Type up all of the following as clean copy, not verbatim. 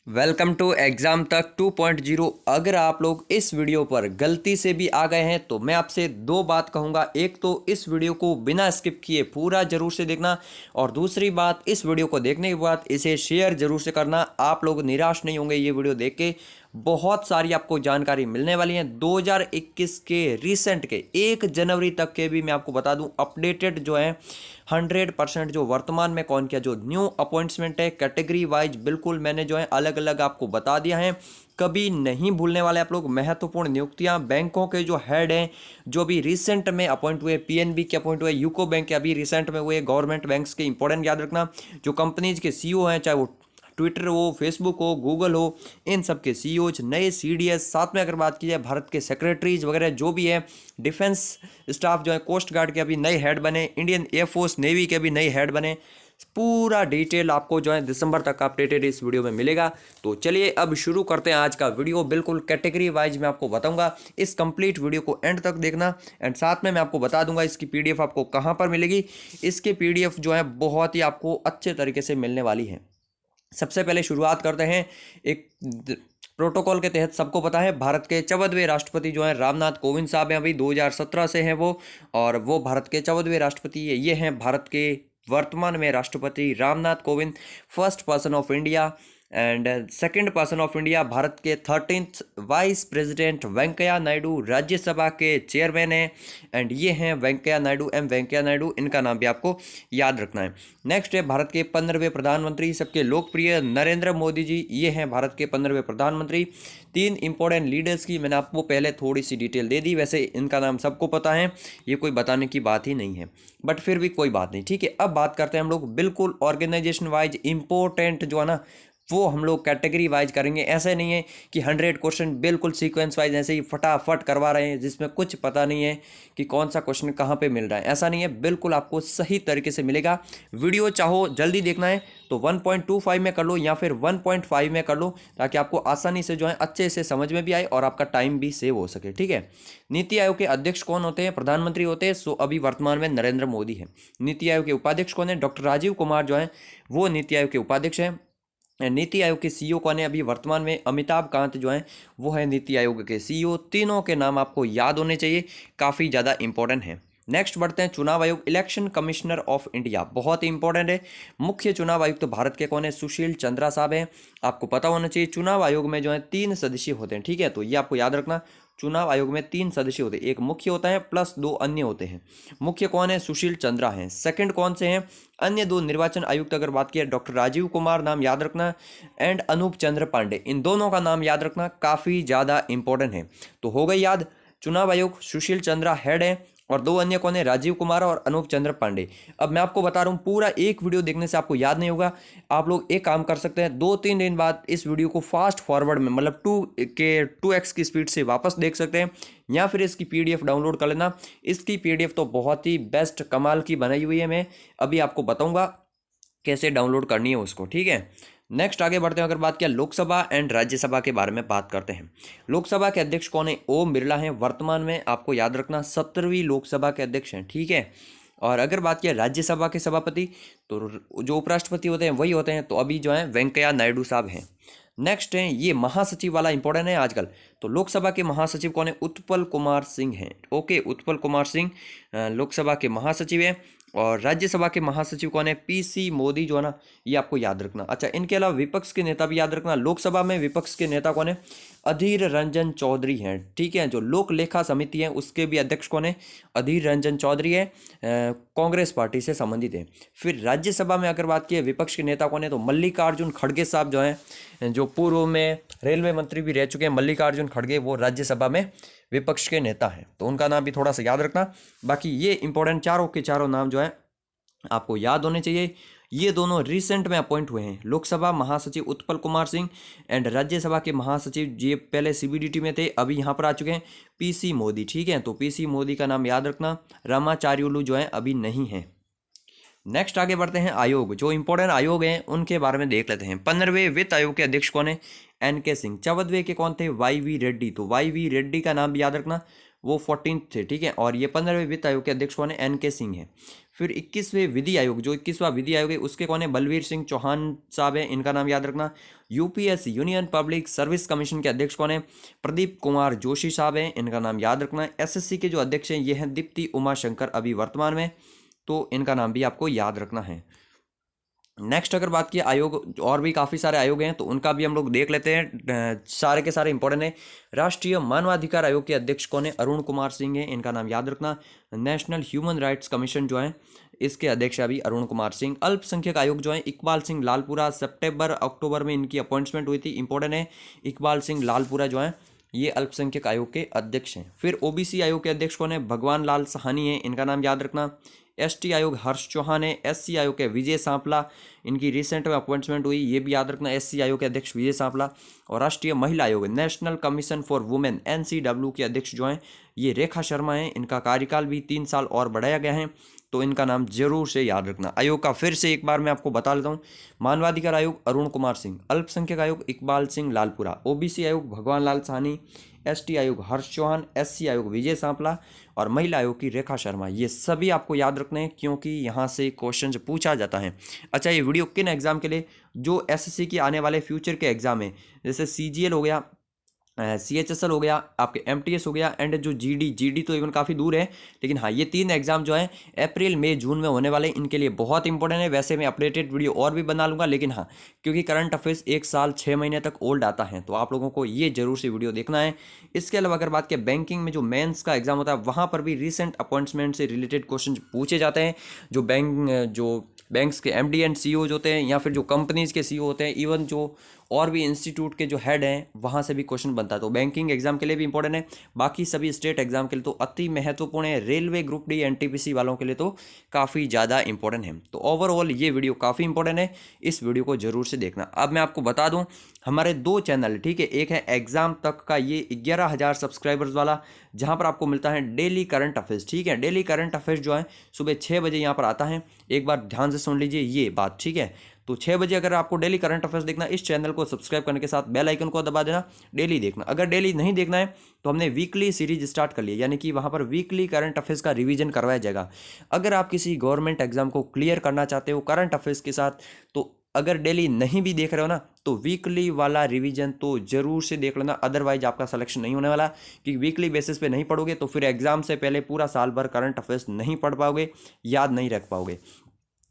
Welcome to exam तक 2.0। अगर आप लोग इस वीडियो पर गलती से भी आ गए हैं तो मैं आपसे दो बात कहूँगा। एक तो इस वीडियो को बिना स्किप किए पूरा ज़रूर से देखना, और दूसरी बात, इस वीडियो को देखने के बाद इसे शेयर ज़रूर से करना। आप लोग निराश नहीं होंगे ये वीडियो देख के। बहुत सारी आपको जानकारी मिलने वाली है 2021 के रिसेंट के 1 जनवरी तक के भी मैं आपको बता दूं अपडेटेड जो है 100% जो वर्तमान में कौन किया, जो न्यू अपॉइंटमेंट है कैटेगरी वाइज बिल्कुल मैंने जो है अलग अलग आपको बता दिया है। कभी नहीं भूलने वाले आप लोग। महत्वपूर्ण नियुक्तियां बैंकों के जो हेड हैं, जो भी रिसेंट में अपॉइंट हुए, पीएनबी के अपॉइंट हुए, यूको बैंक के अभी रिसेंट में हुए, गवर्नमेंट बैंक्स के इंपॉर्टेंट याद रखना। जो कंपनीज के सीईओ हैं, चाहे वो ट्विटर हो, फेसबुक हो, गूगल हो, इन सब के सीईओज, नए सीडीएस, साथ में अगर बात की जाए भारत के सेक्रेटरीज वगैरह जो भी है, डिफेंस स्टाफ जो है, कोस्ट गार्ड के अभी नए हेड बने, इंडियन एयरफोर्स नेवी के भी नए हेड बने। पूरा डिटेल आपको जो है दिसंबर तक अपडेटेड इस वीडियो में मिलेगा। तो चलिए अब शुरू करते हैं आज का वीडियो। बिल्कुल कैटेगरी वाइज मैं आपको बताऊंगा। इस कंप्लीट वीडियो को एंड तक देखना, एंड साथ में मैं आपको बता दूंगा इसकी पीडीएफ आपको कहां पर मिलेगी। इसकी पीडीएफ जो है बहुत ही आपको अच्छे तरीके से मिलने वाली है। सबसे पहले शुरुआत करते हैं एक प्रोटोकॉल के तहत। सबको पता है भारत के 14वें राष्ट्रपति जो हैं रामनाथ कोविंद साहब हैं, अभी 2017 से हैं वो, और वो भारत के 14वें राष्ट्रपति ये हैं भारत के वर्तमान में राष्ट्रपति Ramnath Kovind. First person of India and second person of India, Bharat के 13th vice president Venkaiah Naidu Rajya Sabha के चेयरमैन हैं, एंड ये हैं वेंकैया नायडू, एम वेंकैया नायडू, इनका नाम भी आपको याद रखना है। नेक्स्ट है भारत के 15वें प्रधानमंत्री, सबके लोकप्रिय नरेंद्र मोदी जी, ये हैं भारत के 15वें प्रधानमंत्री। तीन इंपॉर्टेंट लीडर्स की मैंने आपको पहले थोड़ी सी डिटेल दे दी, वैसे इनका नाम सबको पता है, ये कोई बताने की बात ही नहीं है, बट फिर भी कोई बात नहीं, ठीक है। अब बात करते हैं हम लोग बिल्कुल ऑर्गेनाइजेशन वाइज इंपॉर्टेंट जो है ना, वो हम लोग कैटेगरी वाइज करेंगे। ऐसे नहीं है कि 100 क्वेश्चन बिल्कुल सीक्वेंस वाइज ऐसे ही फटाफट करवा रहे हैं जिसमें कुछ पता नहीं है कि कौन सा क्वेश्चन कहाँ पे मिल रहा है। ऐसा नहीं है, बिल्कुल आपको सही तरीके से मिलेगा। वीडियो चाहो जल्दी देखना है तो 1.25 में कर लो या फिर 1.5 में कर लो, ताकि आपको आसानी से जो है अच्छे से समझ में भी आए और आपका टाइम भी सेव हो सके, ठीक है। नीति आयोग के अध्यक्ष कौन होते हैं? प्रधानमंत्री होते हैं। सो अभी वर्तमान में नरेंद्र मोदी है। नीति आयोग के उपाध्यक्ष कौन है? डॉक्टर राजीव कुमार जो है वो नीति आयोग के उपाध्यक्ष हैं। नीति आयोग के सीईओ कौन है? अभी वर्तमान में अमिताभ कांत जो हैं वो है नीति आयोग के सीईओ। तीनों के नाम आपको याद होने चाहिए, काफ़ी ज़्यादा इंपॉर्टेंट है। नेक्स्ट बढ़ते हैं चुनाव आयोग, इलेक्शन कमिश्नर ऑफ इंडिया, बहुत ही इंपॉर्टेंट है। मुख्य चुनाव आयुक्त तो भारत के कौन है? सुशील चंद्रा साहब हैं। आपको पता होना चाहिए चुनाव आयोग में जो है 3 सदस्य होते हैं, ठीक है, तो ये आपको याद रखना। चुनाव आयोग में 3 सदस्य होते हैं, एक मुख्य होता है प्लस 2 अन्य होते हैं। मुख्य कौन है? सुशील चंद्रा हैं। सेकंड कौन से हैं? अन्य 2 निर्वाचन आयुक्त अगर बात की, डॉक्टर राजीव कुमार नाम याद रखना, एंड अनूप चंद्र पांडे, इन दोनों का नाम याद रखना, काफ़ी ज़्यादा इंपॉर्टेंट है। तो हो गई याद, चुनाव आयोग सुशील चंद्रा हेड है, और 2 अन्य कौन है? राजीव कुमार और अनूप चंद्र पांडे। अब मैं आपको बता रहा हूँ, पूरा एक वीडियो देखने से आपको याद नहीं होगा। आप लोग एक काम कर सकते हैं, 2-3 दिन बाद इस वीडियो को फास्ट फॉरवर्ड में, मतलब 2x की स्पीड से वापस देख सकते हैं, या फिर इसकी पीडीएफ डाउनलोड कर लेना। इसकी पीडीएफ तो बहुत ही बेस्ट कमाल की बनाई हुई है, मैं अभी आपको बताऊंगा कैसे डाउनलोड करनी है उसको, ठीक है। नेक्स्ट आगे बढ़ते हैं। अगर बात किया लोकसभा एंड राज्यसभा के बारे में बात करते हैं। लोकसभा के अध्यक्ष कौन है? ओम बिरला हैं। वर्तमान में आपको याद रखना 17वीं लोकसभा के अध्यक्ष हैं, ठीक है। और अगर बात किया राज्यसभा के सभापति, तो जो उपराष्ट्रपति होते हैं वही होते हैं, तो अभी जो है वेंकैया नायडू साहब हैं। नेक्स्ट है, ये महासचिव वाला इंपॉर्टेंट है आजकल। तो लोकसभा के महासचिव कौन है? उत्पल कुमार सिंह हैं। ओके, उत्पल कुमार सिंह लोकसभा के महासचिव हैं। और राज्यसभा के महासचिव कौन है? पीसी मोदी जो है ना, ये आपको याद रखना। अच्छा, इनके अलावा विपक्ष के नेता भी याद रखना। लोकसभा में विपक्ष के नेता कौन है? अधीर रंजन चौधरी हैं, ठीक है। जो लोक लेखा समिति है उसके भी अध्यक्ष कौन है? अधीर रंजन चौधरी है, कांग्रेस पार्टी से संबंधित है। फिर राज्यसभा में अगर बात की विपक्ष के नेता कौन है, तो मल्लिकार्जुन खड़गे साहब जो हैं, जो पूर्व में रेलवे मंत्री भी रह चुके हैं, मल्लिकार्जुन खड़गे, वो राज्यसभा में विपक्ष के नेता हैं, तो उनका नाम भी थोड़ा सा याद रखना। बाकी ये इंपॉर्टेंट चारों के चारों नाम जो है आपको याद होने चाहिए। ये दोनों रिसेंट में अपॉइंट हुए हैं। लोकसभा महासचिव उत्पल कुमार सिंह एंड राज्यसभा के महासचिव, ये पहले सीबीडीटी में थे, अभी यहाँ पर आ चुके हैं पीसी मोदी, ठीक है। तो पीसी मोदी का नाम याद रखना। रामाचार्युलू जो है अभी नहीं है। नेक्स्ट आगे बढ़ते हैं। आयोग, जो इंपॉर्टेंट आयोग हैं उनके बारे में देख लेते हैं। 15वें वित्त आयोग के अध्यक्ष कौन है? एनके सिंह। 14वें के कौन थे? Y V Reddy. तो वाई वी रेड्डी का नाम भी याद रखना। वो 14 थे, ठीक है। और ये 15वें वित्त आयोग के अध्यक्ष कौन है, NK सिंह है। फिर 21वें विधि आयोग, जो 21वां विधि आयोग है उसके कौन है, बलवीर सिंह चौहान साहब है, इनका नाम याद रखना। UPSC union public service commission के अध्यक्ष कौन है, प्रदीप कुमार जोशी साहब हैं, इनका नाम याद रखना। SSC के जो अध्यक्ष हैं ये हैं दीप्ति उमाशंकर अभी वर्तमान में, तो इनका नाम भी आपको याद रखना है। नेक्स्ट अगर बात की आयोग, और भी काफ़ी सारे आयोग हैं तो उनका भी हम लोग देख लेते हैं, सारे के सारे इंपॉर्टेंट है। राष्ट्रीय मानवाधिकार आयोग के अध्यक्ष कौन है, अरुण कुमार सिंह है, इनका नाम याद रखना। नेशनल ह्यूमन राइट्स कमीशन जो है इसके अध्यक्ष अभी अरुण कुमार सिंह। अल्पसंख्यक आयोग जो है इकबाल सिंह लालपुरा, सितंबर अक्टूबर में इनकी अपॉइंटमेंट हुई थी, इंपॉर्टेंट है। इकबाल सिंह लालपुरा जो है ये अल्पसंख्यक आयोग के अध्यक्ष हैं। फिर OBC आयोग के अध्यक्ष कौन है, भगवान लाल सहानी है, इनका नाम याद रखना। ST आयोग हर्ष चौहान है। SC आयोग के विजय सांपला, इनकी रिसेंट में अपॉइंटमेंट हुई, ये भी याद रखना। SC आयोग के अध्यक्ष विजय सांपला। और राष्ट्रीय महिला आयोग national commission for women NCW के अध्यक्ष जो हैं ये रेखा शर्मा हैं, इनका कार्यकाल भी 3 साल और बढ़ाया गया है, तो इनका नाम जरूर से याद रखना। आयोग का फिर से एक बार मैं आपको बता लेता हूँ। मानवाधिकार आयोग अरुण कुमार सिंह, अल्पसंख्यक आयोग इकबाल सिंह लालपुरा, OBC आयोग भगवान लाल साहनी, ST आयोग हर्ष चौहान, SC आयोग विजय सांपला और महिला आयोग की रेखा शर्मा। ये सभी आपको याद रखने हैं क्योंकि यहाँ से क्वेश्चन पूछा जाता है। अच्छा, ये वीडियो किन एग्जाम के लिए, जो SSC के आने वाले फ्यूचर के एग्जाम है, जैसे CGL हो गया, CHSL हो गया, आपके MTS हो गया, एंड जो GD तो इवन काफ़ी दूर है, लेकिन हाँ ये 3 एग्जाम जो है अप्रैल मई जून में होने वाले, इनके लिए बहुत इंपॉर्टेंट है। वैसे मैं अपडेटेड वीडियो और भी बना लूँगा, लेकिन हाँ क्योंकि करंट अफेयर्स 1 साल 6 महीने तक ओल्ड आता है, तो आप लोगों को ये जरूर से वीडियो देखना है। इसके अलावा अगर बात करें बैंकिंग में जो मेंस का एग्जाम होता है, वहाँ पर भी रिसेंट अपॉइंटमेंट से रिलेटेड क्वेश्चन पूछे जाते हैं। जो बैंक्स के MD एंड CEO होते हैं, या फिर जो कंपनीज के CEO होते हैं, इवन जो और भी इंस्टीट्यूट के जो हेड हैं वहाँ से भी क्वेश्चन बनता है, तो बैंकिंग एग्जाम के लिए भी इंपॉर्टेंट है। बाकी सभी स्टेट एग्जाम के लिए तो अति महत्वपूर्ण है। रेलवे ग्रुप D NTPC वालों के लिए तो काफ़ी ज़्यादा इंपॉर्टेंट है। तो ओवरऑल ये वीडियो काफ़ी इंपॉर्टेंट है, इस वीडियो को जरूर से देखना। अब मैं आपको बता दूं हमारे 2 चैनल, ठीक है, एक है एग्जाम तक का, ये 11,000 सब्सक्राइबर्स वाला, जहाँ पर आपको मिलता है डेली करंट अफेयर्स, ठीक है। डेली करंट अफेयर्स जो है सुबह 6 बजे यहाँ पर आता है, एक बार ध्यान से सुन लीजिए ये बात, ठीक है। तो 6 बजे अगर आपको डेली करंट अफेयर्स देखना, इस चैनल को सब्सक्राइब करने के साथ बेल आइकन को दबा देना, डेली देखना। अगर डेली नहीं देखना है तो हमने वीकली सीरीज स्टार्ट कर ली है, यानी कि वहाँ पर वीकली करंट अफेयर्स का रिवीजन करवाया जाएगा। अगर आप किसी गवर्नमेंट एग्जाम को क्लियर करना चाहते हो करंट अफेयर्स के साथ, तो अगर डेली नहीं भी देख रहे हो ना, तो वीकली वाला रिवीजन तो जरूर से देख लेना, अदरवाइज आपका सिलेक्शन नहीं होने वाला। कि वीकली बेसिस पे नहीं पढ़ोगे तो फिर एग्जाम से पहले पूरा साल भर करंट अफेयर्स नहीं पढ़ पाओगे, याद नहीं रख पाओगे।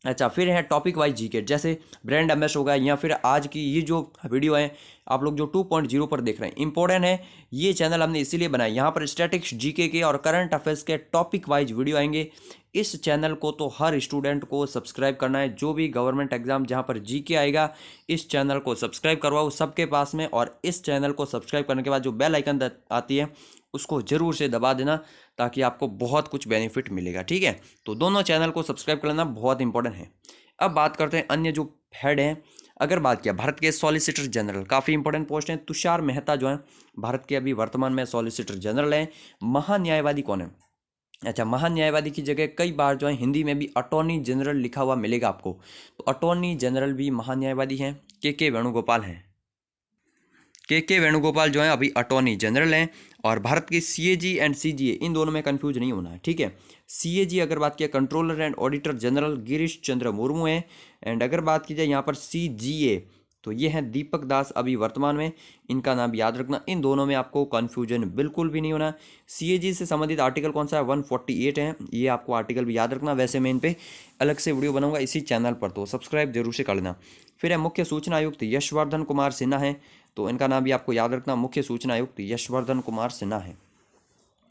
अच्छा, फिर है टॉपिक वाइज जीके, जैसे ब्रांड एमएस होगा, या फिर आज की ये जो वीडियो है आप लोग जो 2.0 पर देख रहे हैं, इंपॉर्टेंट है। ये चैनल हमने इसीलिए बनाया, यहाँ पर स्टैटिक्स जीके के और करंट अफेयर्स के टॉपिक वाइज वीडियो आएंगे। इस चैनल को तो हर स्टूडेंट को सब्सक्राइब करना है, जो भी गवर्नमेंट एग्जाम जहाँ पर जीके आएगा इस चैनल को सब्सक्राइब करवाओ सबके पास में। और इस चैनल को सब्सक्राइब करने के बाद जो बेल आइकन आती है उसको जरूर से दबा देना, ताकि आपको बहुत कुछ बेनिफिट मिलेगा, ठीक है। तो दोनों चैनल को सब्सक्राइब कर लेना, बहुत इंपॉर्टेंट है। अब बात करते हैं अन्य जो हेड हैं। अगर बात किया भारत के सॉलिसिटर जनरल, काफ़ी इंपॉर्टेंट पोस्ट हैं, तुषार मेहता जो है भारत के अभी वर्तमान में सॉलिसिटर जनरल हैं। महान्यायवादी कौन है? अच्छा, महान्यायवादी की जगह कई बार जो है हिंदी में भी अटॉर्नी जनरल लिखा हुआ मिलेगा आपको, तो अटॉर्नी जनरल भी महान्यायवादी हैं, के वेणुगोपाल हैं। के वेणुगोपाल जो है अभी अटॉर्नी जनरल हैं। और भारत की CAG एंड CGA, इन दोनों में कंफ्यूज नहीं होना है, ठीक है। CAG अगर बात किया controller and auditor general Girish Chandra Murmu हैं। एंड अगर बात की जाए यहाँ पर CGA, तो ये हैं दीपक दास अभी वर्तमान में, इनका नाम याद रखना। इन दोनों में आपको कन्फ्यूजन बिल्कुल भी नहीं होना। CAG से संबंधित आर्टिकल कौन सा है? 148 है, ये आपको आर्टिकल भी याद रखना। वैसे मैं इन पे अलग से वीडियो बनाऊंगा इसी चैनल पर, तो सब्सक्राइब जरूर से कर लेना। फिर है मुख्य सूचना आयुक्त यशवर्धन कुमार सिन्हा है, तो इनका नाम भी आपको याद रखना, मुख्य सूचना आयुक्त यशवर्धन कुमार सिन्हा है।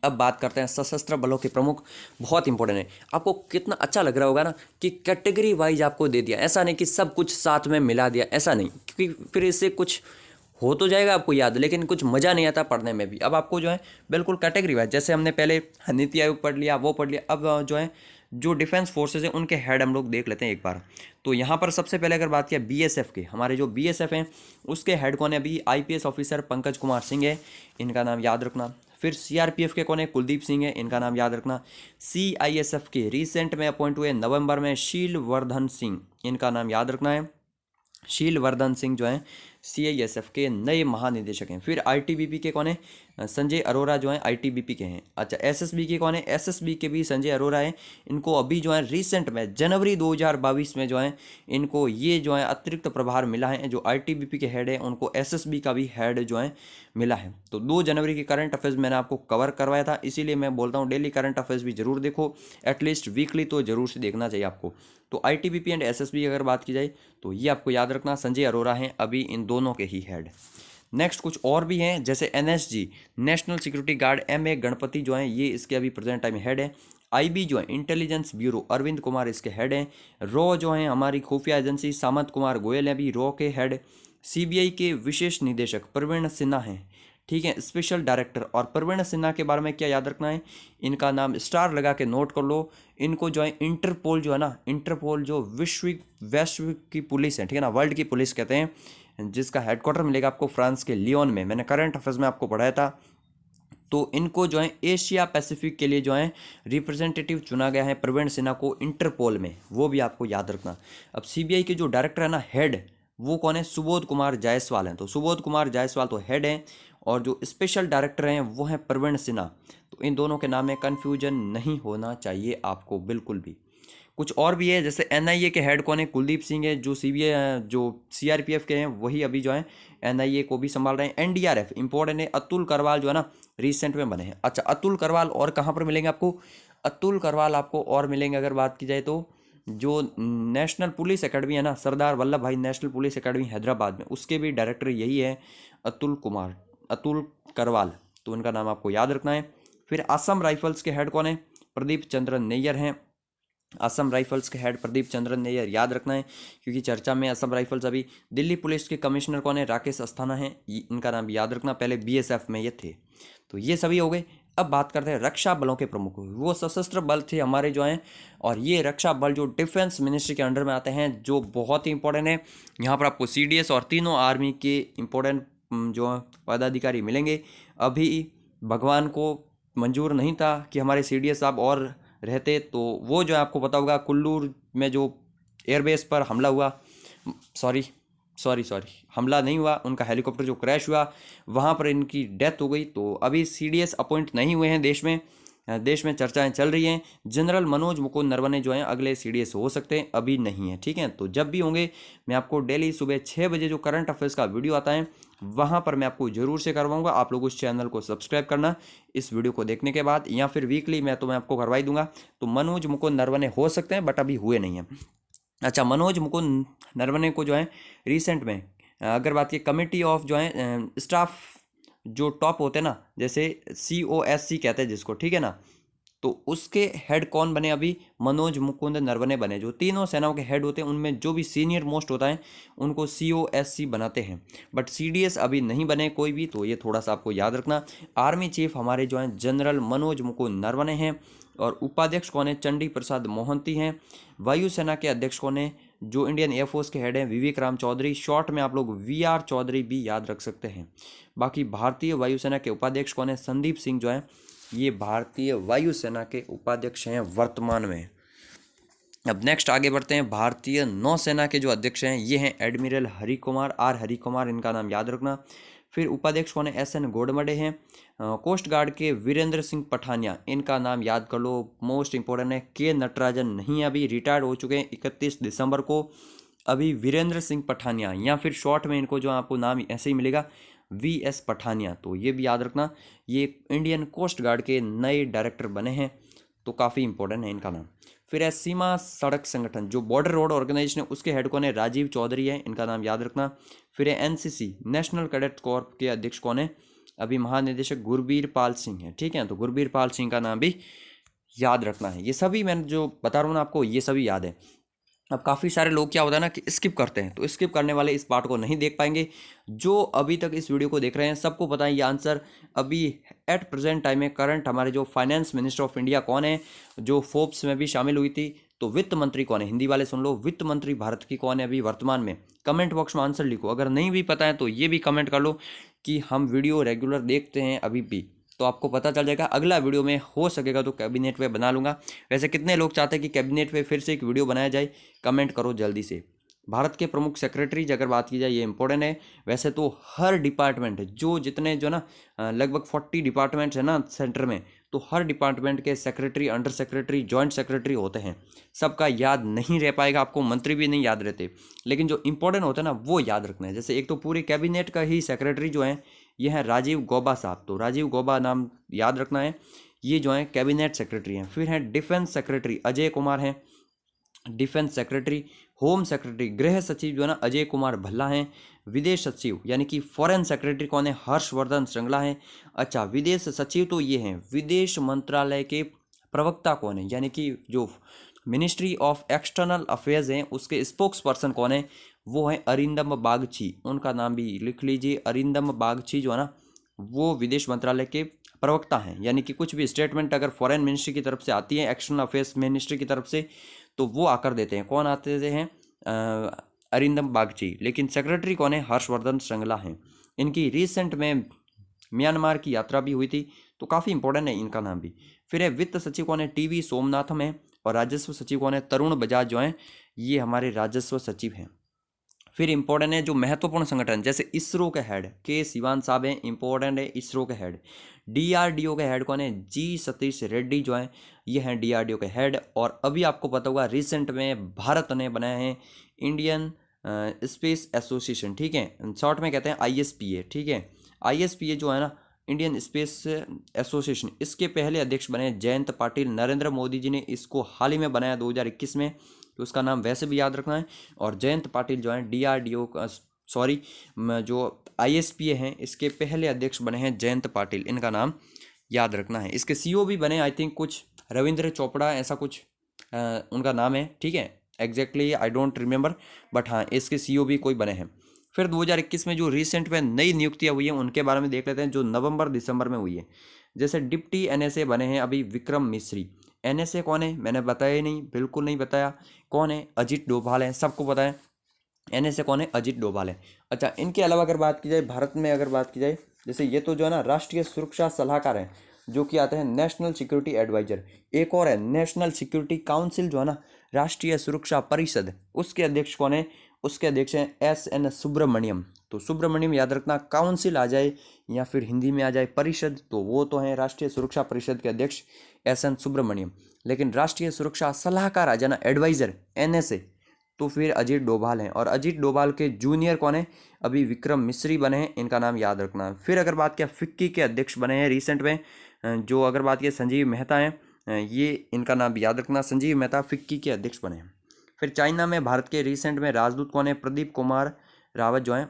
अब बात करते हैं सशस्त्र बलों के प्रमुख, बहुत इंपॉर्टेंट है। आपको कितना अच्छा लग रहा होगा ना कि कैटेगरी वाइज आपको दे दिया, ऐसा नहीं कि सब कुछ साथ में मिला दिया, ऐसा नहीं, क्योंकि फिर इससे कुछ हो तो जाएगा आपको याद, लेकिन कुछ मज़ा नहीं आता पढ़ने में भी। अब आपको जो है बिल्कुल कैटेगरी वाइज, जैसे हमने पहले नीति आयोग पढ़ लिया, वो पढ़ लिया, अब जो है जो डिफेंस फोर्सेज हैं उनके हेड हम लोग देख लेते हैं एक बार। तो यहाँ पर सबसे पहले अगर बात किया BSF के, हमारे जो BSF हैं उसके हेड कौन है? अभी IPS ऑफिसर पंकज कुमार सिंह है, इनका नाम याद रखना। फिर CRPF के कौन है? कुलदीप सिंह है, इनका नाम याद रखना। CISF के रिसेंट में अपॉइंट हुए नवंबर में शीलवर्धन सिंह, इनका नाम याद रखना है। शीलवर्धन सिंह जो है CISF के नए महानिदेशक हैं। फिर ITBP के कौन है? संजय अरोरा जो हैं ITBP के हैं। अच्छा, SSB के कौन है? SSB के भी संजय अरोरा हैं। इनको अभी जो है रिसेंट में जनवरी 2022 में जो है इनको ये जो है अतिरिक्त प्रभार मिला है। जो ITBP के हेड है उनको SSB का भी हेड जो है मिला है। तो 2 जनवरी की करंट अफेयर्स मैंने आपको कवर करवाया था, इसीलिए मैं बोलता हूँ डेली करंट अफेयर्स भी जरूर देखो, एटलीस्ट वीकली तो जरूर से देखना चाहिए आपको। तो ITBP एंड SSB की अगर बात की जाए तो ये आपको याद रखना, संजय अरोरा हैं अभी इन दोनों के ही हेड। नेक्स्ट कुछ और भी हैं, जैसे NSG national security guard MA Ganpati जो हैं ये इसके अभी प्रेजेंट टाइम हेड है। IB जो है इंटेलिजेंस ब्यूरो अरविंद कुमार इसके हेड हैं। रॉ जो है हमारी खुफिया एजेंसी सामंत कुमार गोयल हैं अभी रॉ के हेड। CBI के विशेष निदेशक प्रवीण सिन्हा हैं, ठीक है, स्पेशल डायरेक्टर। और प्रवीण सिन्हा के बारे में क्या याद रखना है, इनका नाम स्टार लगा के नोट कर लो। इनको जो है इंटरपोल जो है ना, इंटरपोल जो वैश्विक की पुलिस है, ठीक है ना, वर्ल्ड की पुलिस कहते हैं, जिसका हेडक्वार्टर मिलेगा आपको फ्रांस के लियोन में। मैंने करंट अफेयर्स में आपको पढ़ाया था। तो इनको जो है एशिया पैसिफिक के लिए जो है रिप्रेजेंटेटिव चुना गया है प्रवीण सिन्हा को इंटरपोल में, वो भी आपको याद रखना। अब CBI के जो डायरेक्टर है ना हेड, वो कौन है? सुबोध कुमार जायसवाल हैं। तो सुबोध कुमार जायसवाल तो हेड हैं और जो स्पेशल डायरेक्टर हैं वो हैं प्रवीण सिन्हा। तो इन दोनों के नाम में कन्फ्यूजन नहीं होना चाहिए आपको बिल्कुल भी। कुछ और भी है, जैसे NIA के हेड कौन है? कुलदीप सिंह है। जो CBI जो CRPF के हैं वही अभी जो है NIA को भी संभाल रहे हैं। NDRF इंपॉर्टेंट है, अतुल करवाल जो है ना रिसेंट में बने हैं। अच्छा, अतुल करवाल और कहाँ पर मिलेंगे आपको? अतुल करवाल आपको और मिलेंगे अगर बात की जाए तो जो नेशनल पुलिस एकेडमी है ना, सरदार वल्लभ भाई नेशनल पुलिस एकेडमी हैदराबाद में, उसके भी डायरेक्टर यही है अतुल करवाल। तो उनका नाम आपको याद रखना है। फिर असम राइफल्स के हेड कौन है? प्रदीप चंद्रन नैयर हैं। असम राइफल्स के हेड प्रदीप चंद्रन नैयर याद रखना है, क्योंकि चर्चा में असम राइफल्स। अभी दिल्ली पुलिस के कमिश्नर कौन है? राकेश अस्थाना है, इनका नाम याद रखना, पहले BSF में ये थे। तो ये सभी हो गए। अब बात करते हैं रक्षा बलों के प्रमुख। वो सशस्त्र बल थे हमारे जो हैं, और ये रक्षा बल जो डिफेंस मिनिस्ट्री के अंडर में आते हैं, जो बहुत ही इंपॉर्टेंट है। यहाँ पर आपको CDS और तीनों आर्मी के इंपॉर्टेंट जो पदाधिकारी मिलेंगे। अभी भगवान को मंजूर नहीं था कि हमारे CDS साहब और रहते, तो वो जो है आपको पता होगा कुल्लू में जो एयरबेस पर हमला हुआ, सॉरी हमला नहीं हुआ, उनका हेलीकॉप्टर जो क्रैश हुआ वहाँ पर इनकी डेथ हो गई। तो अभी CDS अपॉइंट नहीं हुए हैं देश में चर्चाएं चल रही हैं। जनरल मनोज मुकुंद नरवणे जो हैं अगले CDS हो सकते हैं, अभी नहीं है, ठीक है। तो जब भी होंगे मैं आपको डेली सुबह 6 बजे जो करंट अफेयर्स का वीडियो आता है वहाँ पर मैं आपको ज़रूर से करवाऊंगा। आप लोग उस चैनल को सब्सक्राइब करना इस वीडियो को देखने के बाद, या फिर वीकली मैं आपको करवाई दूंगा। तो मनोज मुकुंद नरवणे हो सकते हैं बट अभी हुए नहीं हैं। अच्छा, मनोज मुकुंद नरवणे को जो है रिसेंट में अगर बात की कमेटी ऑफ जो है स्टाफ जो टॉप होते हैं ना, जैसे COSC कहते हैं जिसको, ठीक है ना, तो उसके हेड कौन बने? अभी मनोज मुकुंद नरवणे बने। जो तीनों सेनाओं के हेड होते हैं उनमें जो भी सीनियर मोस्ट होता है उनको COSC बनाते हैं, बट CDS अभी नहीं बने कोई भी। तो ये थोड़ा सा आपको याद रखना। आर्मी चीफ हमारे जो हैं जनरल मनोज मुकुंद नरवणे हैं, और उपाध्यक्ष कौन है? चंडी प्रसाद मोहंती हैं। वायुसेना के अध्यक्ष कौन है? जो इंडियन एयरफोर्स के हेड हैं विवेक राम चौधरी, शॉर्ट में आप लोग VR चौधरी भी याद रख सकते हैं। बाकी भारतीय वायुसेना के उपाध्यक्ष कौन है? संदीप सिंह जो है ये भारतीय वायुसेना के उपाध्यक्ष हैं वर्तमान में। अब नेक्स्ट आगे बढ़ते हैं। भारतीय नौसेना के जो अध्यक्ष हैं ये हैं एडमिरल हरि कुमार, इनका नाम याद रखना। फिर उपाध्यक्ष कौन है? SN गोडमडे हैं। कोस्ट गार्ड के वीरेंद्र सिंह पठानिया, इनका नाम याद कर लो, मोस्ट इंपॉर्टेंट है। K नटराजन नहीं, अभी रिटायर्ड हो चुके हैं 31 दिसंबर को। अभी वीरेंद्र सिंह पठानिया, या फिर शॉर्ट में इनको जो आपको नाम ऐसे ही मिलेगा VS पठानिया। तो ये भी याद रखना, ये इंडियन कोस्ट गार्ड के नए डायरेक्टर बने हैं, तो काफ़ी इंपॉर्टेंट है इनका नाम। फिर है सीमा सड़क संगठन, जो बॉर्डर रोड ऑर्गेनाइजेशन है, उसके हेड कौन है? राजीव चौधरी है, इनका नाम याद रखना। फिर है NCC नेशनल कैडेट कॉर्प के अध्यक्ष कौन है? अभी महानिदेशक गुरबीर पाल सिंह है, ठीक है। तो गुरबीर पाल सिंह का नाम भी याद रखना है। ये सभी मैंने जो बता रहा हूँ ना आपको, ये सभी याद है। अब काफ़ी सारे लोग क्या होता है ना कि स्किप करते हैं, तो स्किप करने वाले इस पार्ट को नहीं देख पाएंगे। जो अभी तक इस वीडियो को देख रहे हैं सबको पता है ये आंसर। अभी एट प्रेजेंट टाइम में करंट हमारे जो फाइनेंस मिनिस्टर ऑफ इंडिया कौन है, जो फोर्ब्स में भी शामिल हुई थी, तो वित्त मंत्री कौन है? हिंदी वाले सुन लो, वित्त मंत्री भारत की कौन है अभी वर्तमान में? कमेंट बॉक्स में आंसर लिखो। अगर नहीं भी पता है तो ये भी कमेंट कर लो कि हम वीडियो रेगुलर देखते हैं अभी भी, तो आपको पता चल जाएगा। अगला वीडियो में हो सकेगा तो कैबिनेट पे बना लूँगा। वैसे कितने लोग चाहते हैं कि कैबिनेट पे फिर से एक वीडियो बनाया जाए? कमेंट करो जल्दी से। भारत के प्रमुख सेक्रेटरी अगर बात की जाए, ये इंपॉर्टेंट है। वैसे तो हर डिपार्टमेंट जो जितने जो ना लगभग 40 डिपार्टमेंट्स है ना सेंटर में, तो हर डिपार्टमेंट के secretary, under secretary, joint secretary होते हैं। सबका याद नहीं रह पाएगा आपको, मंत्री भी नहीं याद रहते, लेकिन जो इंपॉर्टेंट होता है ना वो याद रखना है। जैसे एक तो पूरी कैबिनेट का ही सेक्रेटरी जो है ये है राजीव गौबा साहब, तो राजीव गौबा नाम याद रखना है, ये जो है कैबिनेट सेक्रेटरी हैं। फिर हैं डिफेंस सेक्रेटरी अजय कुमार हैं, डिफेंस सेक्रेटरी। होम सेक्रेटरी गृह सचिव जो है ना अजय कुमार भल्ला हैं। विदेश सचिव यानी कि फॉरेन सेक्रेटरी कौन है, हर्षवर्धन श्रृंगला हैं। अच्छा, विदेश सचिव तो ये हैं, विदेश मंत्रालय के प्रवक्ता कौन है, यानी कि जो मिनिस्ट्री ऑफ एक्सटर्नल अफेयर्स हैं उसके स्पोक्स पर्सन कौन है, वो है अरिंदम बागची, उनका नाम भी लिख लीजिए। अरिंदम बागची जो है ना वो विदेश मंत्रालय के प्रवक्ता हैं, यानी कि कुछ भी स्टेटमेंट अगर फॉरेन मिनिस्ट्री की तरफ से आती है, एक्सटर्नल अफेयर्स मिनिस्ट्री की तरफ से, तो वो आकर देते हैं। कौन आते हैं, अरिंदम बागची। लेकिन सेक्रेटरी कौन है, हर्षवर्धन श्रृंगला हैं। इनकी रिसेंट में म्यांमार की यात्रा भी हुई थी, तो काफ़ी इंपॉर्टेंट है इनका नाम भी। फिर है वित्त सचिव कौन है, टीवी सोमनाथम है। और राजस्व सचिव कौन है, तरुण बजाज जो हैं ये हमारे राजस्व सचिव हैं। फिर इंपॉर्टेंट है जो महत्वपूर्ण संगठन, जैसे इसरो के हेड के सिवान साहब हैं, इंपॉर्टेंट है इसरो के हेड। डीआरडीओ के हेड कौन है, जी सतीश रेड्डी जो हैं ये हैं डीआरडीओ के हेड। और अभी आपको पता होगा रिसेंट में भारत ने बनाया है इंडियन स्पेस एसोसिएशन, ठीक है, शॉर्ट में कहते हैं आईएसपीए, ठीक है। आईएसपीए जो है ना इंडियन स्पेस एसोसिएशन, इसके पहले अध्यक्ष बने जयंत पाटिल। नरेंद्र मोदी जी ने इसको हाल ही में बनाया 2021 में, तो उसका नाम वैसे भी याद रखना है। और जयंत पाटिल जो हैं डीआरडीओ का, सॉरी, जो आईएसपीए हैं इसके पहले अध्यक्ष बने हैं जयंत पाटिल, इनका नाम याद रखना है। इसके सीईओ भी बने आई थिंक कुछ रविंद्र चोपड़ा ऐसा कुछ उनका नाम है, ठीक है, exactly I don't remember, but हाँ इसके सीईओ भी कोई बने हैं। फिर 2021 में जो रिसेंट में नई नियुक्तियां हुई हैं उनके बारे में देख लेते हैं, जो नवंबर दिसंबर में हुई है। जैसे डिप्टी एनएसए बने हैं अभी विक्रम मिश्री। एनएसए कौन है, मैंने बताया ही नहीं, बिल्कुल नहीं बताया। कौन है, अजीत डोभाल है, सबको पता है एनएसए कौन है, अजीत डोभाल है। अच्छा, इनके अलावा अगर बात की जाए भारत में, अगर बात की जाए, जैसे ये तो जो है ना राष्ट्रीय सुरक्षा सलाहकार है, जो कि आते हैं नेशनल सिक्योरिटी एडवाइजर। एक और है नेशनल सिक्योरिटी काउंसिल जो है ना राष्ट्रीय सुरक्षा परिषद, उसके अध्यक्ष कौन है, उसके अध्यक्ष हैं एस.एन. सुब्रमण्यम। तो सुब्रमण्यम याद रखना, काउंसिल आ जाए या फिर हिंदी में आ जाए परिषद, तो वो तो हैं राष्ट्रीय सुरक्षा परिषद के अध्यक्ष एस.एन. सुब्रमण्यम। लेकिन राष्ट्रीय सुरक्षा सलाहकार आ जाना, एडवाइजर, एनएसए, तो फिर अजीत डोभाल हैं। और अजीत डोभाल के जूनियर कौन है, अभी विक्रम मिश्री बने हैं, इनका नाम याद रखना है। फिर अगर बात किया फिक्की के अध्यक्ष बने हैं रिसेंट में, जो अगर बात किया संजीव मेहता हैं, ये इनका नाम भी याद रखना, संजीव मेहता फिक्की के अध्यक्ष बने हैं। फिर चाइना में भारत के रिसेंट में राजदूत कौन है, प्रदीप कुमार रावत जो हैं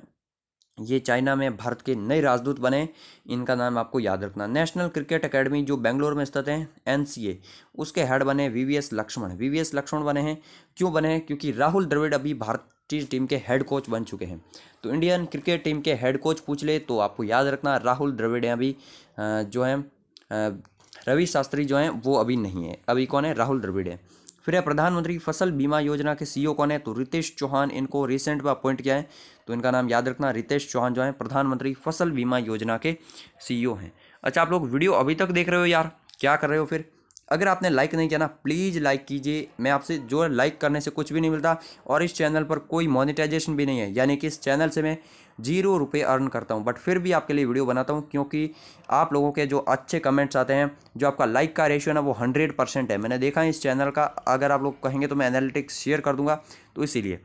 ये चाइना में भारत के नए राजदूत बने, इनका नाम आपको याद रखना। नेशनल क्रिकेट एकेडमी जो बेंगलोर में स्थित है एनसीए, उसके हेड बने वीवीएस लक्ष्मण। वीवीएस लक्ष्मण बने हैं, क्यों बने हैं, क्योंकि राहुल द्रविड़ अभी भारतीय टीम के हेड कोच बन चुके हैं। तो इंडियन क्रिकेट टीम के हेड कोच पूछ ले तो आपको याद रखना राहुल द्रविड़ हैं अभी, जो हैं रवि शास्त्री जो हैं वो अभी नहीं है, अभी कौन है, राहुल द्रविड़ है। फिर है प्रधानमंत्री फसल बीमा योजना के सीईओ कौन है, तो रितेश चौहान, इनको रिसेंट में अपॉइंट किया है, तो इनका नाम याद रखना, रितेश चौहान जो है प्रधानमंत्री फसल बीमा योजना के सीईओ हैं। अच्छा, आप लोग वीडियो अभी तक देख रहे हो यार, क्या कर रहे हो फिर? अगर आपने लाइक नहीं किया ना, प्लीज़ लाइक कीजिए। मैं आपसे जो लाइक करने से कुछ भी नहीं मिलता, और इस चैनल पर कोई मोनेटाइजेशन भी नहीं है, यानी कि इस चैनल से मैं 0 रुपये अर्न करता हूँ, बट फिर भी आपके लिए वीडियो बनाता हूँ, क्योंकि आप लोगों के जो अच्छे कमेंट्स आते हैं, जो आपका लाइक का रेशियो है ना वो 100% है। मैंने देखा है इस चैनल का, अगर आप लोग कहेंगे तो मैं एनालिटिक्स शेयर कर दूंगा, तो इसीलिए।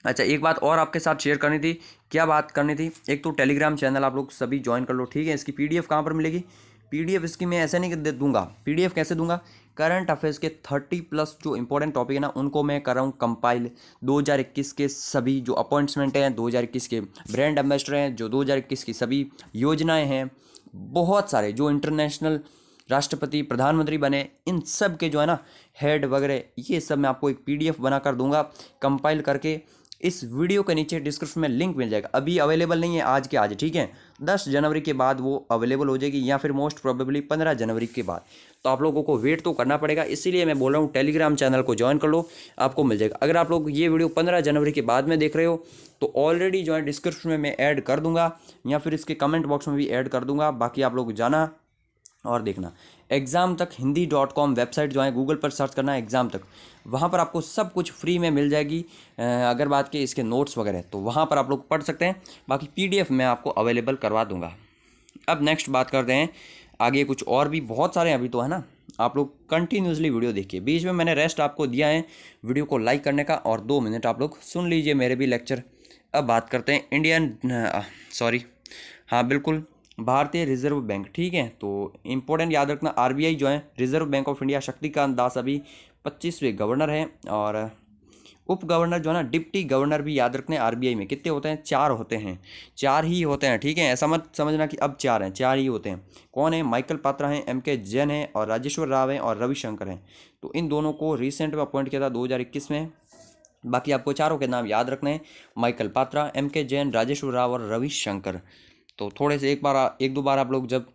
अच्छा, एक बात और आपके साथ शेयर करनी थी। क्या बात करनी थी, एक तो टेलीग्राम चैनल आप लोग सभी ज्वाइन कर लो, ठीक है। इसकी पीडीएफ कहाँ पर मिलेगी, पीडीएफ इसकी मैं ऐसे नहीं दे दूंगा, पीडीएफ कैसे दूंगा, करंट अफेयर्स के 30+ जो इंपॉर्टेंट टॉपिक है ना उनको मैं कर रहा हूँ कंपाइल। 2021 के सभी जो अपॉइंटमेंट हैं, 2021 के ब्रांड एम्बेसडर हैं, जो 2021 की सभी योजनाएं हैं, बहुत सारे जो इंटरनेशनल राष्ट्रपति प्रधानमंत्री बने, इन सब के जो है ना हेड वगैरह, ये सब मैं आपको एक पीडीएफ बना कर दूंगा कंपाइल करके। इस वीडियो के नीचे डिस्क्रिप्शन में लिंक मिल जाएगा, अभी अवेलेबल नहीं है आज के आज, ठीक है। 10 जनवरी के बाद वो अवेलेबल हो जाएगी, या फिर मोस्ट प्रोबेबली 15 जनवरी के बाद। तो आप लोगों को वेट तो करना पड़ेगा, इसीलिए मैं बोल रहा हूँ टेलीग्राम चैनल को ज्वाइन कर लो, आपको मिल जाएगा। अगर आप लोग ये वीडियो 15 जनवरी के बाद में देख रहे हो, तो ऑलरेडी जो है डिस्क्रिप्शन में मैं ऐड कर दूंगा, या फिर इसके कमेंट बॉक्स में भी ऐड कर दूंगा। बाकी आप लोग जाना और देखना एग्ज़ाम तक हिंदी.com वेबसाइट जो है गूगल पर सर्च करना है एग्ज़ाम तक, वहाँ पर आपको सब कुछ फ्री में मिल जाएगी। अगर बात की इसके नोट्स वगैरह तो वहाँ पर आप लोग पढ़ सकते हैं, बाकी PDF मैं आपको अवेलेबल करवा दूंगा। अब नेक्स्ट बात करते हैं आगे, कुछ और भी बहुत सारे अभी तो है ना, आप लोग कंटिन्यूसली वीडियो देखिए, बीच में मैंने रेस्ट आपको दिया है वीडियो को लाइक करने का, और 2 मिनट आप लोग सुन लीजिए मेरे भी लेक्चर। अब बात करते हैं इंडियन सॉरी हाँ बिल्कुल, भारतीय रिजर्व बैंक, ठीक है। तो इम्पोर्टेंट याद रखना, RBI जो है reserve bank of India, Shaktikanta Das अभी 25वें गवर्नर हैं, और उप गवर्नर जो है ना डिप्टी गवर्नर भी याद रखने RBI में कितने होते हैं, 4 होते हैं, 4 ही होते हैं, ठीक है। ऐसा मत समझना कि अब 4 हैं, 4 ही होते हैं। कौन है, माइकल पात्रा हैं, MK जैन हैं, और राजेश्वर राव हैं, और रविशंकर हैं। तो इन दोनों को रिसेंट में अपॉइंट किया था 2021 में। बाकी आपको चारों के नाम याद रखने हैं, माइकल पात्रा, MK जैन, राजेश्वर राव और रविशंकर। तो थोड़े से एक दो बार आप लोग जब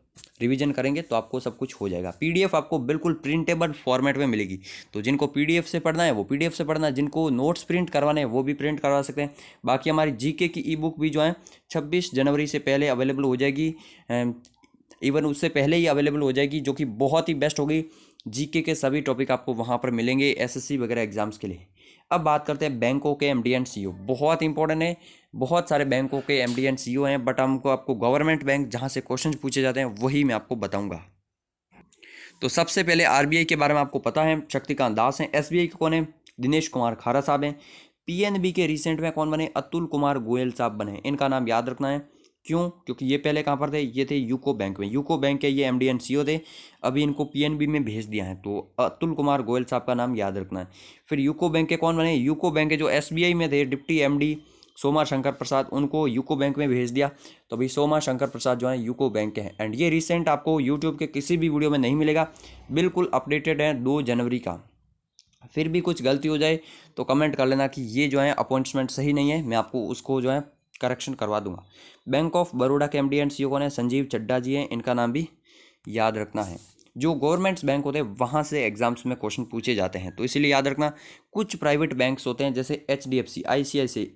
रिवीजन करेंगे तो आपको सब कुछ हो जाएगा। PDF आपको बिल्कुल प्रिंटेबल फॉर्मेट में मिलेगी, तो जिनको PDF से पढ़ना है वो PDF से पढ़ना, जिनको नोट्स प्रिंट करवाने हैं वो भी प्रिंट करवा सकते हैं। बाकी हमारी GK की ई-बुक भी जो है 26 जनवरी से पहले अवेलेबल हो जाएगी, इवन उससे पहले ही अवेलेबल हो जाएगी, जो कि बहुत ही बेस्ट होगी। GK के सभी टॉपिक आपको वहाँ पर मिलेंगे SSC वगैरह एग्जाम्स के लिए। अब बात करते हैं बैंकों के MD एंड CEO, बहुत इंपॉर्टेंट है। बहुत सारे बैंकों के MD एंड CEO हैं, बट हमको आपको गवर्नमेंट बैंक जहाँ से क्वेश्चन पूछे जाते हैं वही मैं आपको बताऊंगा। तो सबसे पहले RBI के बारे में आपको पता है, शक्तिकांत दास हैं। SBI के कौन है, दिनेश कुमार खारा साहब हैं। PNB के रिसेंट में कौन बने, अतुल कुमार गोयल साहब बने। इनका नाम याद रखना है, क्यों, क्योंकि ये पहले कहाँ पर थे, ये थे यूको बैंक में, यूको बैंक के ये MD एंड CEO थे, अभी इनको PNB में भेज दिया है। तो अतुल कुमार गोयल साहब का नाम याद रखना है। फिर यूको बैंक के कौन बने, यूको बैंक के जो SBI में थे डिप्टी MD सोमा शंकर प्रसाद, उनको यूको बैंक में भेज दिया। तो अभी सोमा शंकर प्रसाद जो है यूको बैंक के हैं। एंड ये रिसेंट आपको यूट्यूब के किसी भी वीडियो में नहीं मिलेगा, बिल्कुल अपडेटेड है 2 जनवरी का। फिर भी कुछ गलती हो जाए तो कमेंट कर लेना कि ये जो है अपॉइंटमेंट सही नहीं है, मैं आपको उसको जो है करेक्शन करवा दूंगा। बैंक ऑफ बड़ौदा के MD एंड CEO कौन है, संजीव चड्डा जी हैं, इनका नाम भी याद रखना है। जो गवर्नमेंट्स बैंक होते हैं वहाँ से एग्जाम्स में क्वेश्चन पूछे जाते हैं, तो इसीलिए याद रखना। कुछ प्राइवेट बैंक्स होते हैं जैसे HDFC, ICICI,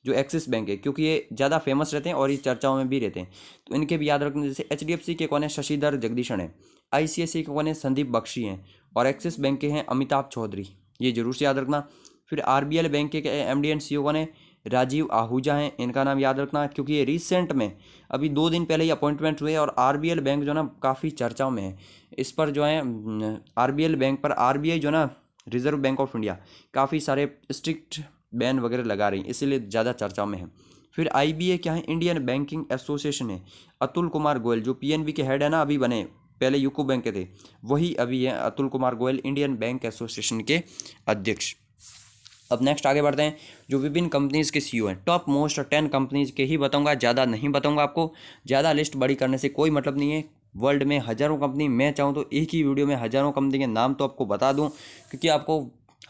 जो एक्सिस बैंक है, क्योंकि ये ज़्यादा फेमस रहते हैं और ये चर्चाओं में भी रहते हैं, तो इनके भी याद रखना। जैसे HDFC के कौन है, शशिधर जगदीशन है। ICICI के कौन है, संदीप बख्शी हैं। और एक्सिस बैंक के हैं अमिताभ चौधरी, ये जरूर से याद रखना। फिर RBL बैंक के MD एंड CEO कौन है, राजीव आहूजा हैं, इनका नाम याद रखना, क्योंकि ये रिसेंट में अभी 2 दिन पहले ही अपॉइंटमेंट हुए, और RBL बैंक जो ना काफ़ी चर्चाओं में है। इस पर जो है RBL बैंक पर RBI जो ना रिजर्व बैंक ऑफ इंडिया काफ़ी सारे स्ट्रिक्ट बैन वगैरह लगा रही है, इसीलिए ज़्यादा चर्चाओं में है। फिर IBA क्या है, इंडियन बैंकिंग एसोसिएशन है। अतुल कुमार गोयल जो PNB के हेड है ना, अभी बने, पहले यूको बैंक के थे, वही अभी है Atul Kumar Goyal, Indian bank association के अध्यक्ष। अब नेक्स्ट आगे बढ़ते हैं, जो विभिन्न कंपनीज़ के CEO हैं, टॉप मोस्ट 10 कंपनीज़ के ही बताऊंगा, ज़्यादा नहीं बताऊंगा आपको, ज़्यादा लिस्ट बड़ी करने से कोई मतलब नहीं है। वर्ल्ड में हज़ारों कंपनी, मैं चाहूँ तो एक ही वीडियो में हज़ारों कंपनी के नाम तो आपको बता दूँ, क्योंकि आपको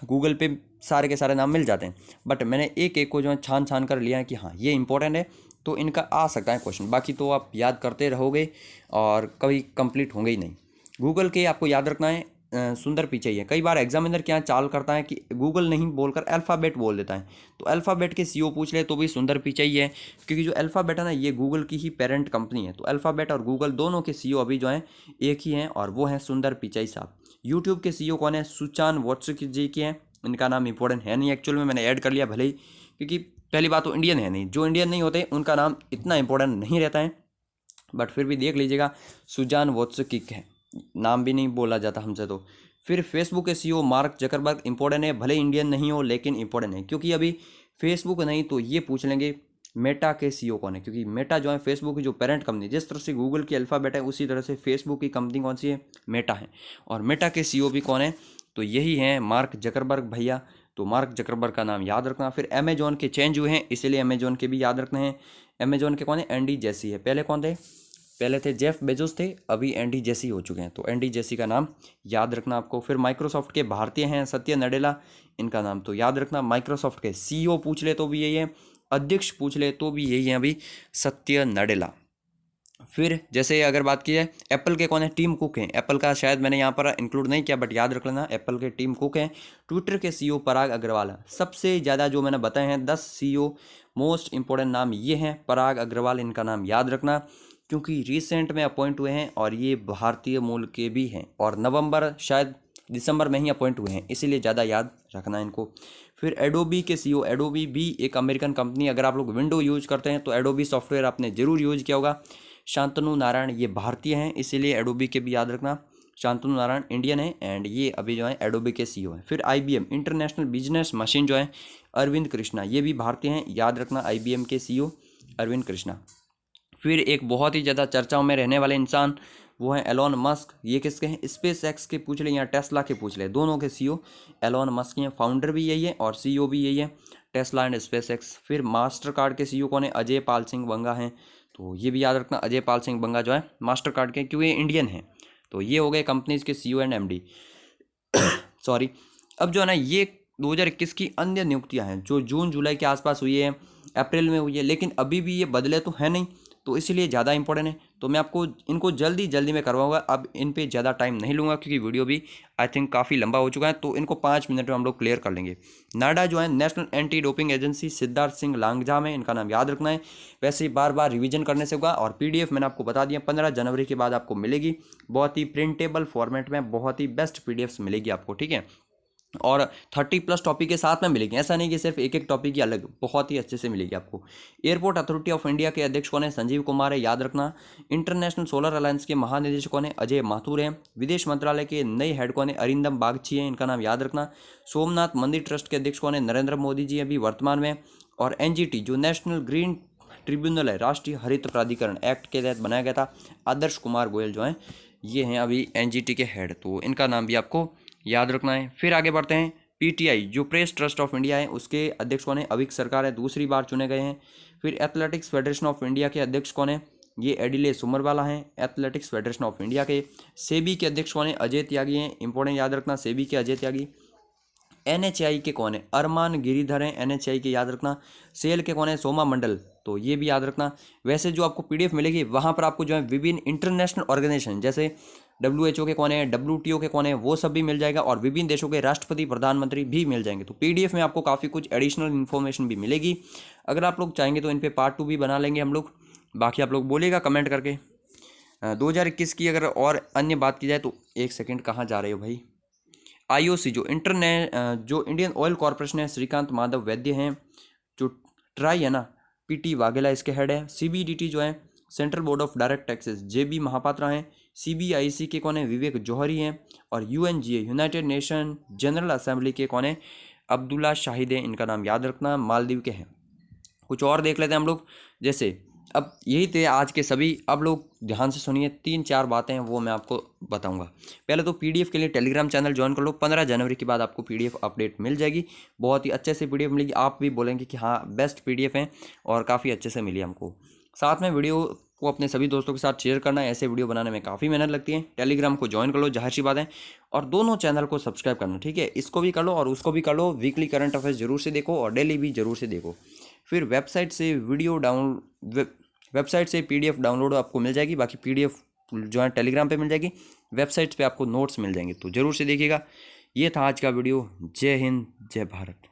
गूगल पे सारे के सारे नाम मिल जाते हैं, बट मैंने एक एक को जो है छान छान कर लिया है कि हाँ ये इंपॉर्टेंट है, तो इनका आ सकता है क्वेश्चन, बाकी तो आप याद करते रहोगे और कभी कंप्लीट होंगे ही नहीं। गूगल के आपको याद रखना है सुंदर पिचाई है। कई बार एग्जामिनर क्या चाल करता है कि गूगल नहीं बोलकर अल्फ़ाबेट बोल देता है, तो अल्फ़ाबेट के CEO पूछ ले तो भी सुंदर पिचाई है, क्योंकि जो अल्फ़ाबेट है ना ये गूगल की ही पेरेंट कंपनी है। तो अल्फ़ाबेट और गूगल दोनों के CEO अभी जो हैं एक ही हैं, और वो हैं सुंदर पिचाई साहब। यूट्यूब के CEO कौन है, सुचान वॉट्सकी जी की हैं, इनका नाम इंपॉर्टेंट है नहीं एक्चुअल में, मैंने ऐड कर लिया भले ही, क्योंकि पहली बात तो इंडियन है नहीं, जो इंडियन नहीं होते उनका नाम इतना इंपॉर्टेंट नहीं रहता है, बट फिर भी देख लीजिएगा, सुजान वॉट्सकिक है, नाम भी नहीं बोला जाता हमसे तो। फिर फेसबुक के CEO मार्क जकरबर्ग इंपॉर्टेंट है, भले इंडियन नहीं हो लेकिन इंपॉर्टेंट है, क्योंकि अभी फेसबुक नहीं तो ये पूछ लेंगे मेटा के CEO कौन है, क्योंकि मेटा जो है फेसबुक की जो पेरेंट कंपनी, जिस तरह से गूगल की अल्फ़ाबेट है उसी तरह से फेसबुक की कंपनी कौन सी है, मेटा है, और मेटा के CEO भी कौन है, तो यही हैं मार्क जकरबर्ग भैया, तो मार्क जकरबर्ग का नाम याद रखना। फिर अमेजोन के चेंज हुए हैं, इसीलिए अमेजोन के भी याद रखने हैं। अमेजोन के कौन है, एंडी जेसी है, पहले कौन थे, पहले थे जेफ बेजोस थे, अभी एंडी जेसी हो चुके हैं, तो एंडी जेसी का नाम याद रखना आपको। फिर माइक्रोसॉफ्ट के भारतीय हैं सत्य नडेला, इनका नाम तो याद रखना। माइक्रोसॉफ्ट के CEO पूछ ले तो भी यही है, अध्यक्ष पूछ ले तो भी यही है अभी, सत्य नडेला। फिर जैसे अगर बात की जाए एप्पल के कौन है, टीम कुक हैं, एप्पल का शायद मैंने यहाँ पर इंक्लूड नहीं किया बट याद रख लेना, एप्पल के टीम कुक हैं। ट्विटर के CEO पराग अग्रवाल, सबसे ज़्यादा जो मैंने बताए हैं 10 CEO मोस्ट इंपॉर्टेंट नाम ये हैं, पराग अग्रवाल इनका नाम याद रखना। क्योंकि रिसेंट में अपॉइंट हुए हैं और ये भारतीय मूल के भी हैं और नवंबर शायद दिसंबर में ही अपॉइंट हुए हैं, इसीलिए ज़्यादा याद रखना है इनको। फिर एडोबी के सीईओ, एडोबी भी एक अमेरिकन कंपनी, अगर आप लोग विंडो यूज करते हैं तो एडोबी सॉफ्टवेयर आपने जरूर यूज किया होगा। शांतनु नारायण ये भारतीय हैं, इसीलिए एडोबी के भी याद रखना। शांतनु नारायण इंडियन है एंड ये अभी जो है एडोबी के सीईओ हैं। फिर आईबीएम इंटरनेशनल बिजनेस मशीन जो है अरविंद कृष्णा, ये भी भारतीय हैं, याद रखना आईबीएम के सीईओ अरविंद कृष्णा। फिर एक बहुत ही ज़्यादा चर्चाओं में रहने वाले इंसान वो हैं एलोन मस्क, ये किसके हैं? स्पेस एक्स के पूछ ले या टेस्ला के पूछ ले, दोनों के सीईओ एलोन मस्क हैं, फाउंडर भी यही है और सीईओ भी यही है, टेस्ला एंड स्पेस एक्स। फिर मास्टर कार्ड के सीईओ कौन है? अजय पाल सिंह बंगा हैं, तो ये भी याद रखना अजय पाल सिंह बंगा जो है मास्टर कार्ड के, क्योंकि ये इंडियन हैं। तो ये हो गए कंपनीज के सीईओ एंड एमडी। सॉरी। अब जो है ना ये 2021 की अन्य नियुक्तियां हैं जो जून जुलाई के आसपास हुई है, अप्रैल में हुई है, लेकिन अभी भी ये बदले तो है नहीं, तो इसीलिए ज़्यादा इंपॉर्टेंट है। तो मैं आपको इनको जल्दी में करवाऊंगा, अब इन पे ज़्यादा टाइम नहीं लूँगा क्योंकि वीडियो भी आई थिंक काफ़ी लंबा हो चुका है, तो इनको 5 मिनट में हम लोग क्लियर कर लेंगे। नाडा जो है national anti doping agency, Siddharth Singh Langjam है, इनका नाम याद रखना है। वैसे ही बार बार रिवीजन करने से होगा। और पीडीएफ मैंने आपको बता दिया 15 जनवरी के बाद आपको मिलेगी, बहुत ही प्रिंटेबल फॉर्मेट में, बहुत ही बेस्ट पीडीएफ मिलेगी आपको, ठीक है। और 30+ टॉपिक के साथ में मिलेगी, ऐसा नहीं कि सिर्फ एक एक टॉपिक की अलग, बहुत ही अच्छे से मिलेगी आपको। एयरपोर्ट अथॉरिटी ऑफ इंडिया के अध्यक्ष कौन है? संजीव कुमार है, याद रखना। इंटरनेशनल सोलर अलायंस के महानिदेशक कौन है? अजय माथुर हैं। विदेश मंत्रालय के नए हेड कौन है? अरिंदम बागची हैं, इनका नाम याद रखना। सोमनाथ मंदिर ट्रस्ट के अध्यक्ष कौन है? नरेंद्र मोदी जी अभी वर्तमान में। और एनजीटी जो नेशनल ग्रीन ट्रिब्यूनल है, राष्ट्रीय हरित प्राधिकरण एक्ट के तहत बनाया गया था, आदर्श कुमार गोयल जो हैं ये हैं अभी एनजीटी के हेड, तो इनका नाम भी आपको याद रखना है। फिर आगे बढ़ते हैं। पीटीआई जो प्रेस ट्रस्ट ऑफ इंडिया है उसके अध्यक्ष कौन है? अविक सरकार है, दूसरी बार चुने गए हैं। फिर एथलेटिक्स फेडरेशन ऑफ इंडिया के अध्यक्ष कौन है? ये एडिले सुमरवाला हैं, एथलेटिक्स फेडरेशन ऑफ इंडिया के। सेबी के अध्यक्ष कौन है? अजय त्यागी हैं, इंपॉर्टेंट याद रखना, सेबी के अजय त्यागी। एनएचआई के कौन है? अरमान गिरिधर हैं, एनएचआई के याद रखना। सेल के कौन है? सोमा मंडल, तो ये भी याद रखना। वैसे जो आपको पीडीएफ मिलेगी वहाँ पर आपको जो है विभिन्न इंटरनेशनल ऑर्गेनाइजेशन जैसे WHO के कौन है, WTO के कौन है, वो सब भी मिल जाएगा और विभिन्न देशों के राष्ट्रपति प्रधानमंत्री भी मिल जाएंगे। तो पीडीएफ में आपको काफ़ी कुछ एडिशनल इन्फॉर्मेशन भी मिलेगी। अगर आप लोग चाहेंगे तो इन पे पार्ट 2 भी बना लेंगे हम लोग, बाकी आप लोग बोलिएगा कमेंट करके। 2021 की अगर और अन्य बात की जाए तो एक सेकेंड, कहाँ जा रहे हो भाई। IOC जो जो इंडियन ऑयल कॉरपोरेशन है, श्रीकांत माधव वैद्य हैं। जो ट्राई है ना, PT वाघेला इसके हेड है। CBDT जो है central board of direct taxes, JB Mahapatra हैं। CBIC के कौन है? विवेक जौहरी हैं। और UNGA United nation general assembly के कौन है? अब्दुल्ला शाहिद हैं, इनका नाम याद रखना, मालदीव के हैं। कुछ और देख लेते हैं हम लोग, जैसे अब यही थे आज के सभी। अब लोग ध्यान से सुनिए, 3-4 बातें हैं वो मैं आपको बताऊंगा। पहले तो पीडीएफ के लिए टेलीग्राम चैनल ज्वाइन कर लो, 15 जनवरी के बाद आपको पीडीएफ अपडेट मिल जाएगी, बहुत ही अच्छे से पीडीएफ मिलेगी, आप भी बोलेंगे कि हाँ बेस्ट पीडीएफ है और काफ़ी अच्छे से मिली हमको। साथ में वीडियो को अपने सभी दोस्तों के साथ शेयर करना है, ऐसे वीडियो बनाने में काफ़ी मेहनत लगती है। टेलीग्राम को ज्वाइन कर लो, जाहिर सी बात है, और दोनों चैनल को सब्सक्राइब करना, ठीक है, इसको भी कर लो और उसको भी कर लो। वीकली करंट अफेयर्स जरूर से देखो और डेली भी जरूर से देखो। फिर वेबसाइट से पीडीएफ डाउनलोड आपको मिल जाएगी, बाकी पीडीएफ जो है टेलीग्राम पे मिल जाएगी, वेबसाइट्स पे आपको नोट्स मिल जाएंगे, तो ज़रूर से देखिएगा। ये था आज का वीडियो। जय हिंद, जय भारत।